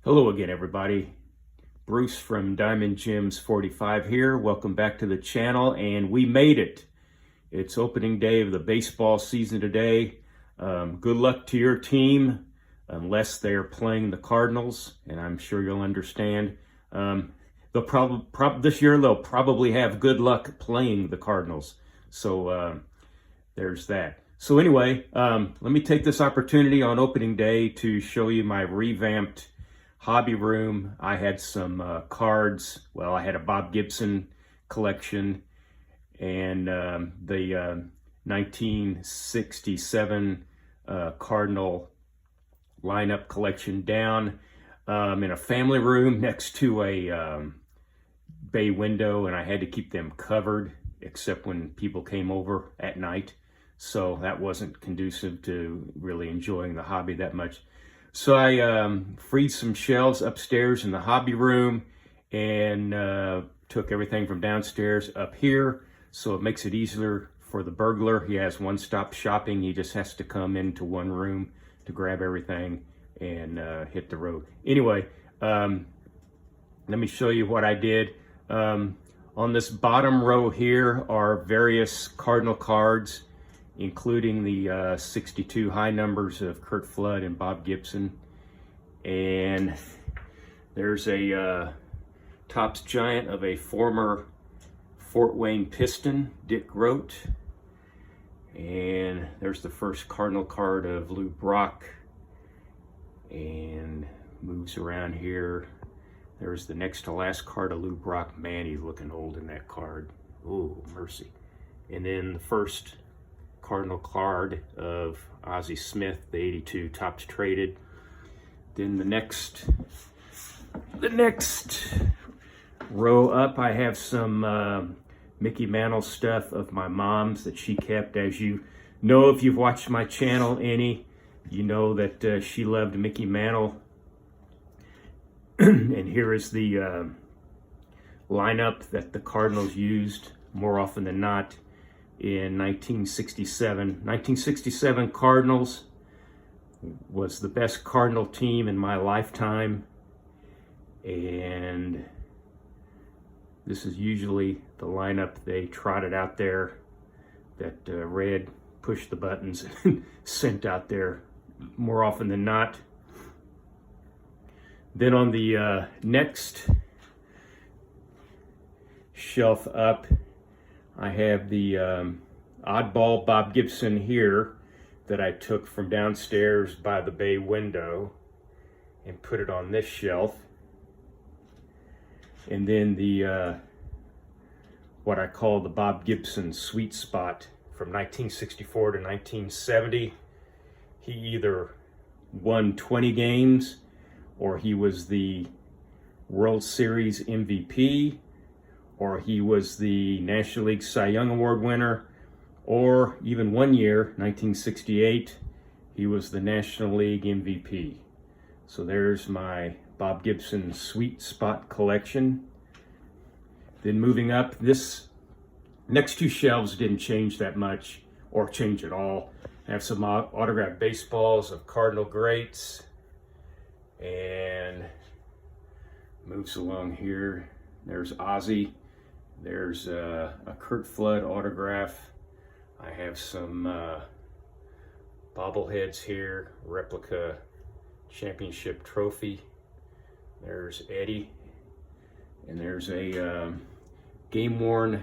Hello again, everybody. Bruce from Diamond Gems 45 here. Welcome back to the channel, and we made it. It's opening day of the baseball season today. Good luck to your team, unless they're playing the Cardinals, and I'm sure you'll understand. This year they'll probably have good luck playing the Cardinals. So there's that. So anyway, let me take this opportunity on opening day to show you my revamped hobby room. I had some cards. Well, I had a Bob Gibson collection and the 1967 Cardinal lineup collection down in a family room next to a bay window, and I had to keep them covered except when people came over at night. So that wasn't conducive to really enjoying the hobby that much. So I freed some shelves upstairs in the hobby room and took everything from downstairs up here, so it makes it easier for the burglar. He has one-stop shopping. He just has to come into one room to grab everything and hit the road. Anyway, let me show you what I did. On this bottom row here are various Cardinal cards, including the 62 high numbers of Curt Flood and Bob Gibson. And there's a Topps Giant of a former Fort Wayne Piston, Dick Grote. And there's the first Cardinal card of Lou Brock. And moves around here. There's the next to last card of Lou Brock. Man, he's looking old in that card. Oh, mercy. And then the first Cardinal card of Ozzie Smith, the 82 Topps Traded. Then the next row up, I have some Mickey Mantle stuff of my mom's that she kept. As you know, if you've watched my channel any, you know that she loved Mickey Mantle. And here is the lineup that the Cardinals used more often than not in 1967. 1967 Cardinals was the best Cardinal team in my lifetime, and this is usually the lineup they trotted out there that Red pushed the buttons and sent out there more often than not. Then on the next shelf up, I have the oddball Bob Gibson here that I took from downstairs by the bay window and put it on this shelf. And then the what I call the Bob Gibson sweet spot from 1964 to 1970. He either won 20 games, or he was the World Series MVP, or he was the National League Cy Young Award winner, or even one year, 1968, he was the National League MVP. So there's my Bob Gibson sweet spot collection. Then moving up, this next two shelves didn't change that much, or change at all. I have some autographed baseballs of Cardinal greats, and moves along here. There's Ozzie. There's a Curt Flood autograph. I have some bobbleheads here, replica championship trophy. There's Eddie. And there's a game-worn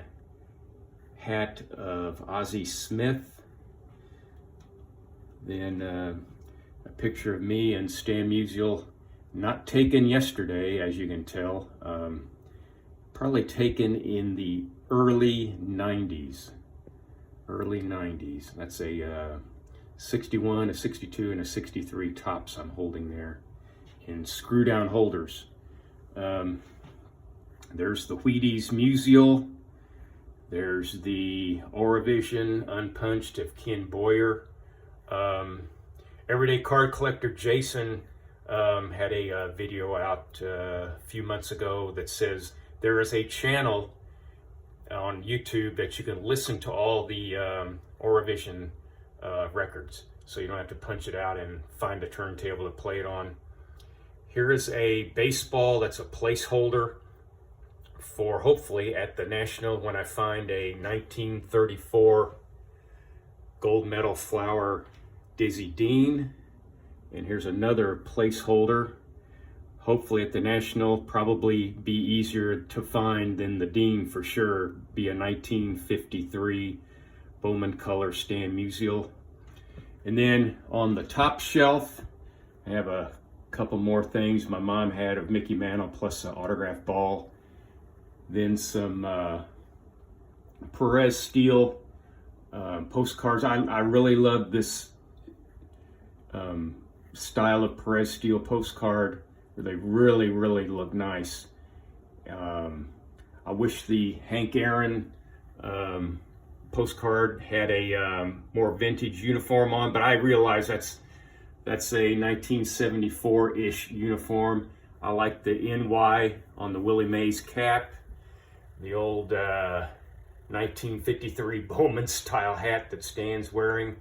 hat of Ozzie Smith. Then a picture of me and Stan Musial, not taken yesterday, as you can tell. Probably taken in the early 90s. Early 90s. That's a 61, a 62, and a 63 Topps I'm holding there in screw-down holders. There's the Wheaties Musial. There's the Oravision Unpunched of Ken Boyer. Everyday Card Collector Jason had a video out a few months ago that says there is a channel on YouTube that you can listen to all the Oravision records. So you don't have to punch it out and find a turntable to play it on. Here is a baseball that's a placeholder for hopefully at the National when I find a 1934 gold medal flower Dizzy Dean. And here's another placeholder. Hopefully at the National, probably be easier to find than the Dean for sure. Be a 1953 Bowman Color Stan Musial. And then on the top shelf, I have a couple more things my mom had of Mickey Mantle plus an autographed ball. Then some Perez Steel postcards. I really love this style of Perez Steel postcard. They really, really look nice. I wish the Hank Aaron postcard had a more vintage uniform on, but I realize that's a 1974-ish uniform. I like the NY on the Willie Mays cap, the old 1953 Bowman style hat that Stan's wearing,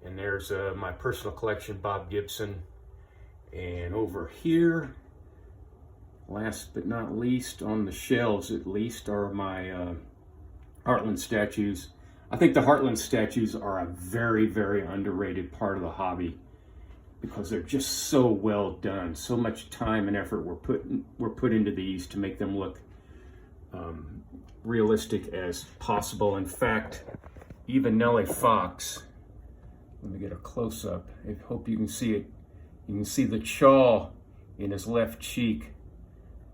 and there's my personal collection, Bob Gibson. And over here, last but not least, on the shelves at least, are my Heartland statues. I think the Heartland statues are a very, very underrated part of the hobby because they're just so well done. So much time and effort were put into these to make them look realistic as possible. In fact, even Nellie Fox, let me get a close-up. I hope you can see it. You can see the chaw in his left cheek.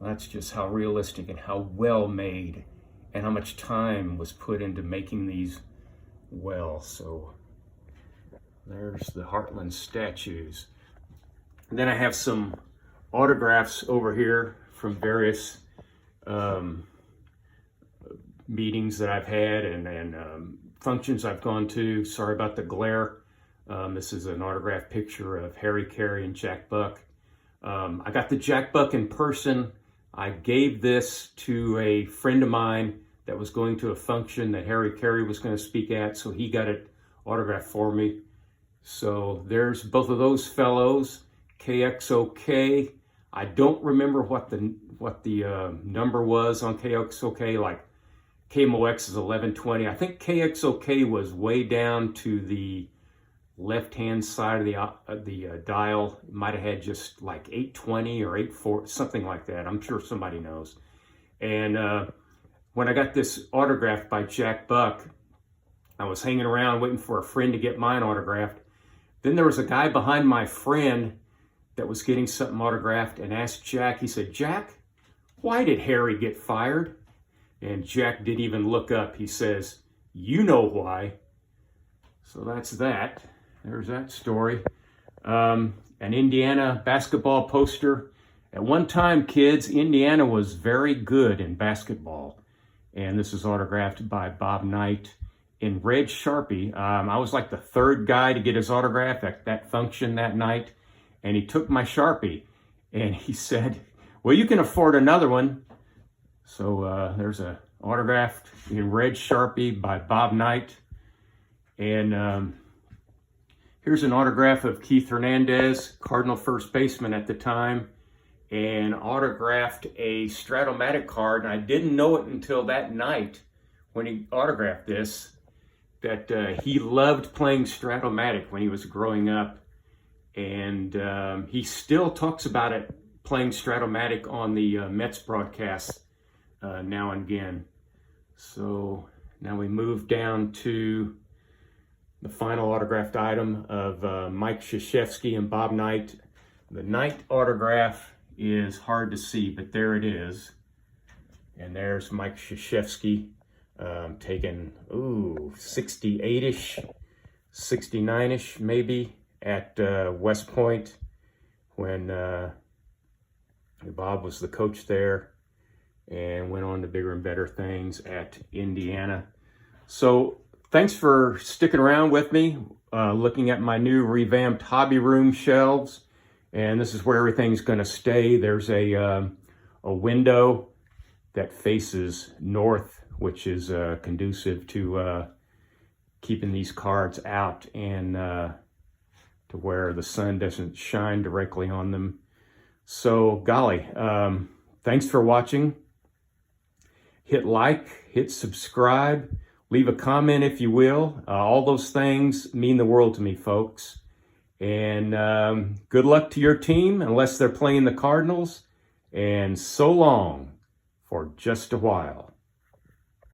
That's just how realistic and how well made and how much time was put into making these well. So there's the Heartland statues. And then I have some autographs over here from various meetings that I've had and functions I've gone to. Sorry about the glare. This is an autographed picture of Harry Carey and Jack Buck. I got the Jack Buck in person. I gave this to a friend of mine that was going to a function that Harry Carey was going to speak at, so he got it autographed for me. So there's both of those fellows, KXOK. I don't remember what the number was on KXOK, like KMOX is 1120. I think KXOK was way down to the left-hand side of the dial. It might have had just like 820 or 84, something like that. I'm sure somebody knows. And when I got this autographed by Jack Buck, I was hanging around waiting for a friend to get mine autographed. Then there was a guy behind my friend that was getting something autographed and asked Jack, he said, "Jack, why did Harry get fired?" And Jack didn't even look up. He says, "You know why." So that's that. There's that story. An Indiana basketball poster. At one time, kids, Indiana was very good in basketball. And this is autographed by Bob Knight in red Sharpie. I was like the third guy to get his autograph at that function that night. And he took my Sharpie and he said, "Well, you can afford another one." So there's an autograph in red Sharpie by Bob Knight. And here's an autograph of Keith Hernandez, Cardinal first baseman at the time, and autographed a Stratomatic card. And I didn't know it until that night when he autographed this, that he loved playing Stratomatic when he was growing up. And he still talks about it, playing Stratomatic on the Mets broadcasts now and again. So now we move down to the final autographed item of Mike Krzyzewski and Bob Knight. The Knight autograph is hard to see, but there it is. And there's Mike Krzyzewski taken, 68-ish, 69-ish maybe at West Point when Bob was the coach there and went on to bigger and better things at Indiana. So thanks for sticking around with me, looking at my new revamped hobby room shelves. And this is where everything's going to stay. There's a window that faces north, which is conducive to keeping these cards out and to where the sun doesn't shine directly on them. So, golly, thanks for watching. Hit like, hit subscribe, leave a comment if you will. All those things mean the world to me, folks. And good luck to your team, unless they're playing the Cardinals. And so long for just a while.